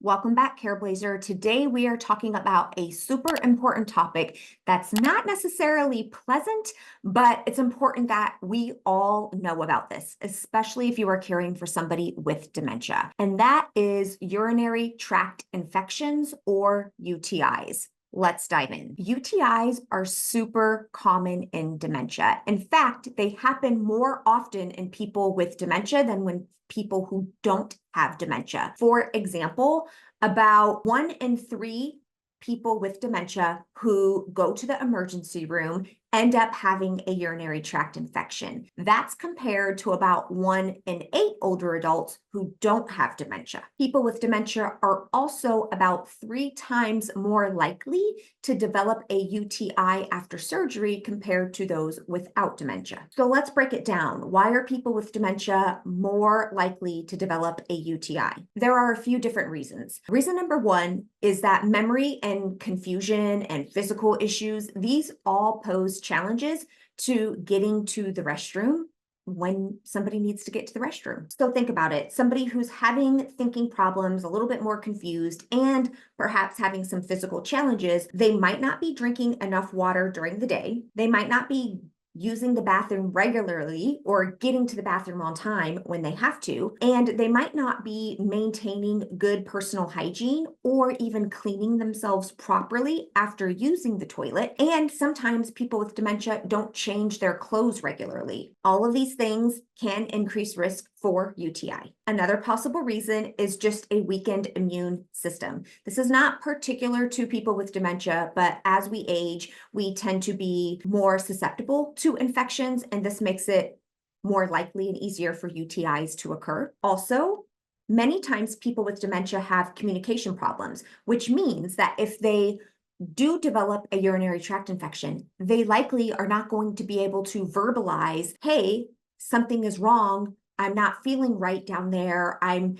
Welcome back, Careblazer. Today we are talking about a super important topic that's not necessarily pleasant, but it's important that we all know about this, especially if you are caring for somebody with dementia. And that is urinary tract infections, or UTIs. Let's dive in. UTIs are super common in dementia. In fact, they happen more often in people with dementia than when people who don't have dementia. For example, about 1 in 3 people with dementia who go to the emergency room end up having a urinary tract infection. That's compared to about 1 in 8 older adults who don't have dementia. People with dementia are also about 3 times more likely to develop a UTI after surgery compared to those without dementia. So let's break it down. Why are people with dementia more likely to develop a UTI? There are a few different reasons. Reason number 1 is that memory and confusion and physical issues, these all pose challenges to getting to the restroom when somebody needs to get to the restroom. So think about it. Somebody who's having thinking problems, a little bit more confused, and perhaps having some physical challenges, they might not be drinking enough water during the day. They might not be using the bathroom regularly or getting to the bathroom on time when they have to, and they might not be maintaining good personal hygiene or even cleaning themselves properly after using the toilet. And sometimes people with dementia don't change their clothes regularly. All of these things can increase risk for UTI. Another possible reason is just a weakened immune system. This is not particular to people with dementia, but as we age, we tend to be more susceptible to infections, and this makes it more likely and easier for UTIs to occur. Also, many times people with dementia have communication problems, which means that if they do develop a urinary tract infection, they likely are not going to be able to verbalize, hey, something is wrong. I'm not feeling right down there. I'm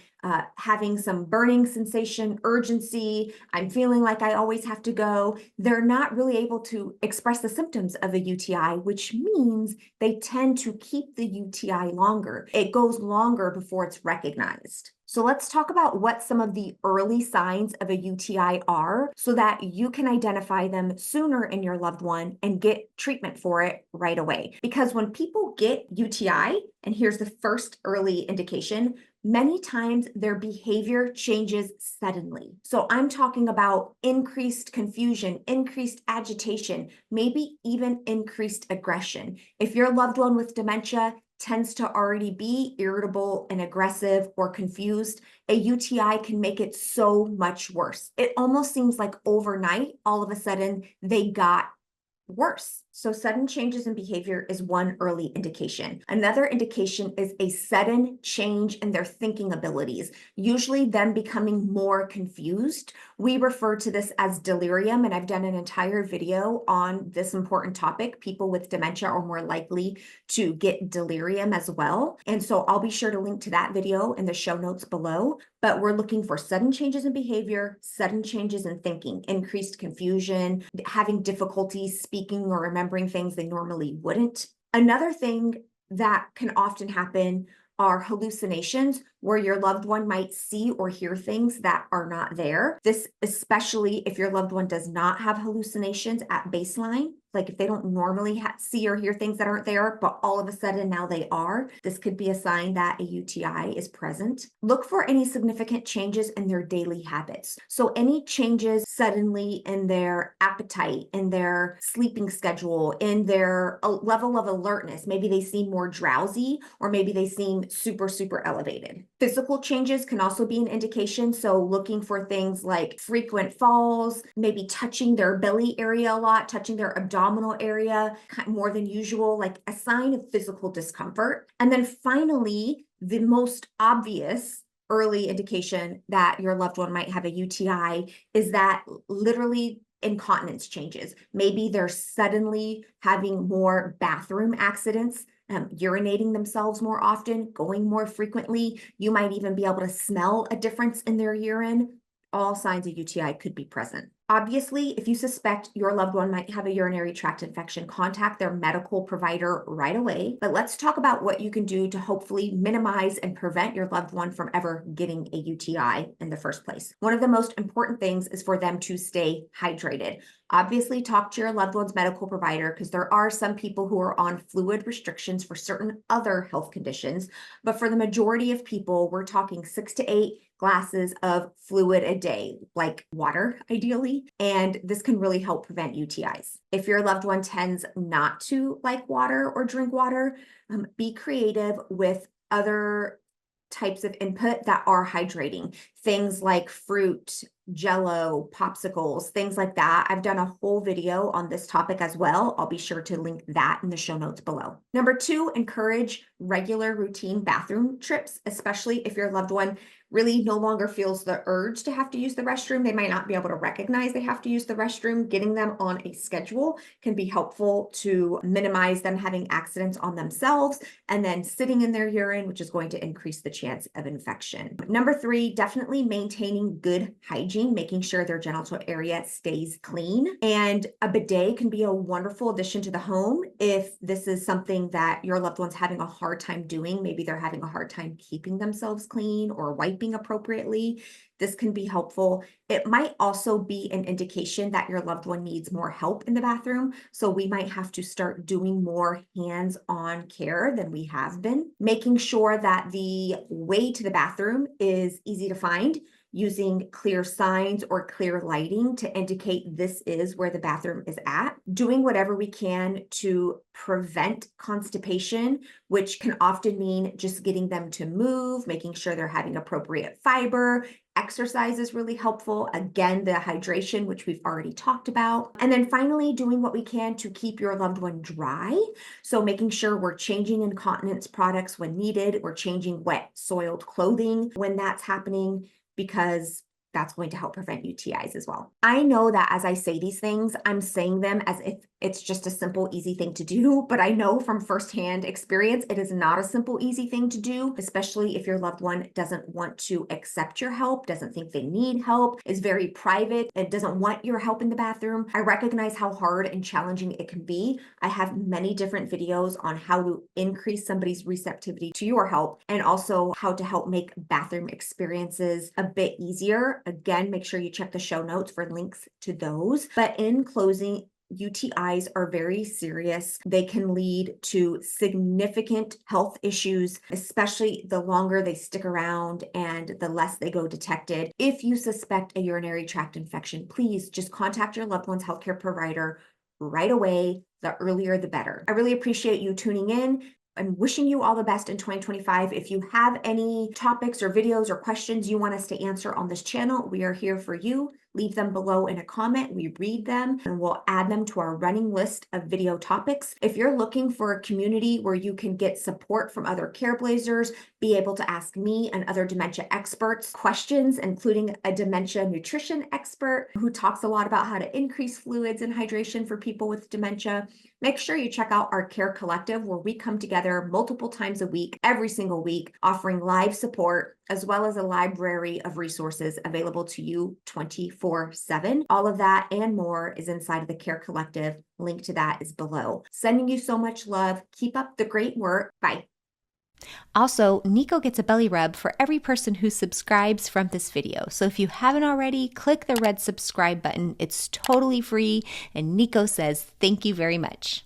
having some burning sensation, urgency. I'm feeling like I always have to go. They're not really able to express the symptoms of a UTI, which means they tend to keep the UTI longer. It goes longer before it's recognized. So let's talk about what some of the early signs of a UTI are so that you can identify them sooner in your loved one and get treatment for it right away. Because when people get UTI, and here's the first early indication, many times their behavior changes suddenly. So I'm talking about increased confusion, increased agitation, maybe even increased aggression. If your loved one with dementia tends to already be irritable and aggressive or confused, a UTI can make it so much worse. It almost seems like overnight, all of a sudden, they got worse. So sudden changes in behavior is one early indication. Another indication is a sudden change in their thinking abilities, usually them becoming more confused. We refer to this as delirium, and I've done an entire video on this important topic. People with dementia are more likely to get delirium as well. And so I'll be sure to link to that video in the show notes below. But we're looking for sudden changes in behavior, sudden changes in thinking, increased confusion, having difficulty speaking or remembering things they normally wouldn't. Another thing that can often happen are hallucinations, where your loved one might see or hear things that are not there. This, especially if your loved one does not have hallucinations at baseline, like if they don't normally see or hear things that aren't there, but all of a sudden now they are, this could be a sign that a UTI is present. Look for any significant changes in their daily habits. So any changes suddenly in their appetite, in their sleeping schedule, in their level of alertness. Maybe they seem more drowsy, or maybe they seem super, super elevated. Physical changes can also be an indication. So looking for things like frequent falls, maybe touching their belly area a lot, touching their abdominal area more than usual, like a sign of physical discomfort. And then finally, the most obvious early indication that your loved one might have a UTI is that literally incontinence changes. Maybe they're suddenly having more bathroom accidents, urinating themselves more often, going more frequently. You might even be able to smell a difference in their urine. all signs of UTI could be present. Obviously, if you suspect your loved one might have a urinary tract infection, contact their medical provider right away. But let's talk about what you can do to hopefully minimize and prevent your loved one from ever getting a UTI in the first place. One of the most important things is for them to stay hydrated. Obviously, talk to your loved one's medical provider because there are some people who are on fluid restrictions for certain other health conditions. But for the majority of people, we're talking 6 to 8 glasses of fluid a day, like water, ideally. And this can really help prevent UTIs. If your loved one tends not to like water or drink water, be creative with other types of input that are hydrating. Things like fruit, Jello, popsicles, things like that. I've done a whole video on this topic as well. I'll be sure to link that in the show notes below. Number 2, encourage regular routine bathroom trips, especially if your loved one really no longer feels the urge to have to use the restroom. They might not be able to recognize they have to use the restroom. Getting them on a schedule can be helpful to minimize them having accidents on themselves and then sitting in their urine, which is going to increase the chance of infection. Number 3, definitely maintaining good hygiene, making sure their genital area stays clean. And a bidet can be a wonderful addition to the home if this is something that your loved one's having a hard time doing. Maybe they're having a hard time keeping themselves clean or wiping appropriately. This can be helpful. It might also be an indication that your loved one needs more help in the bathroom. So we might have to start doing more hands-on care than we have been, making sure that the way to the bathroom is easy to find, using clear signs or clear lighting to indicate this is where the bathroom is at, doing whatever we can to prevent constipation, which can often mean just getting them to move, making sure they're having appropriate fiber. Exercise is really helpful. Again, the hydration, which we've already talked about. And then finally, doing what we can to keep your loved one dry. So making sure we're changing incontinence products when needed, we're changing wet, soiled clothing when that's happening, because that's going to help prevent UTIs as well. I know that as I say these things, I'm saying them as if it's just a simple, easy thing to do, but I know from firsthand experience, it is not a simple, easy thing to do, especially if your loved one doesn't want to accept your help, doesn't think they need help, is very private, and doesn't want your help in the bathroom. I recognize how hard and challenging it can be. I have many different videos on how to increase somebody's receptivity to your help and also how to help make bathroom experiences a bit easier. Again, make sure you check the show notes for links to those. But in closing, UTIs are very serious. They can lead to significant health issues, especially the longer they stick around and the less they go detected. If you suspect a urinary tract infection, please just contact your loved one's healthcare provider right away. The earlier, the better. I really appreciate you tuning in. I'm wishing you all the best in 2025. If you have any topics or videos or questions you want us to answer on this channel, we are here for you. Leave them below in a comment. We read them and we'll add them to our running list of video topics. If you're looking for a community where you can get support from other Careblazers, be able to ask me and other dementia experts questions, including a dementia nutrition expert who talks a lot about how to increase fluids and hydration for people with dementia, make sure you check out our Care Collective, where we come together multiple times a week, every single week, offering live support, as well as a library of resources available to you 24/7. All of that and more is inside of the Care Collective. Link to that is below. Sending you so much love. Keep up the great work. Bye. Also, Nico gets a belly rub for every person who subscribes from this video. So if you haven't already, click the red subscribe button. It's totally free, and Nico says thank you very much.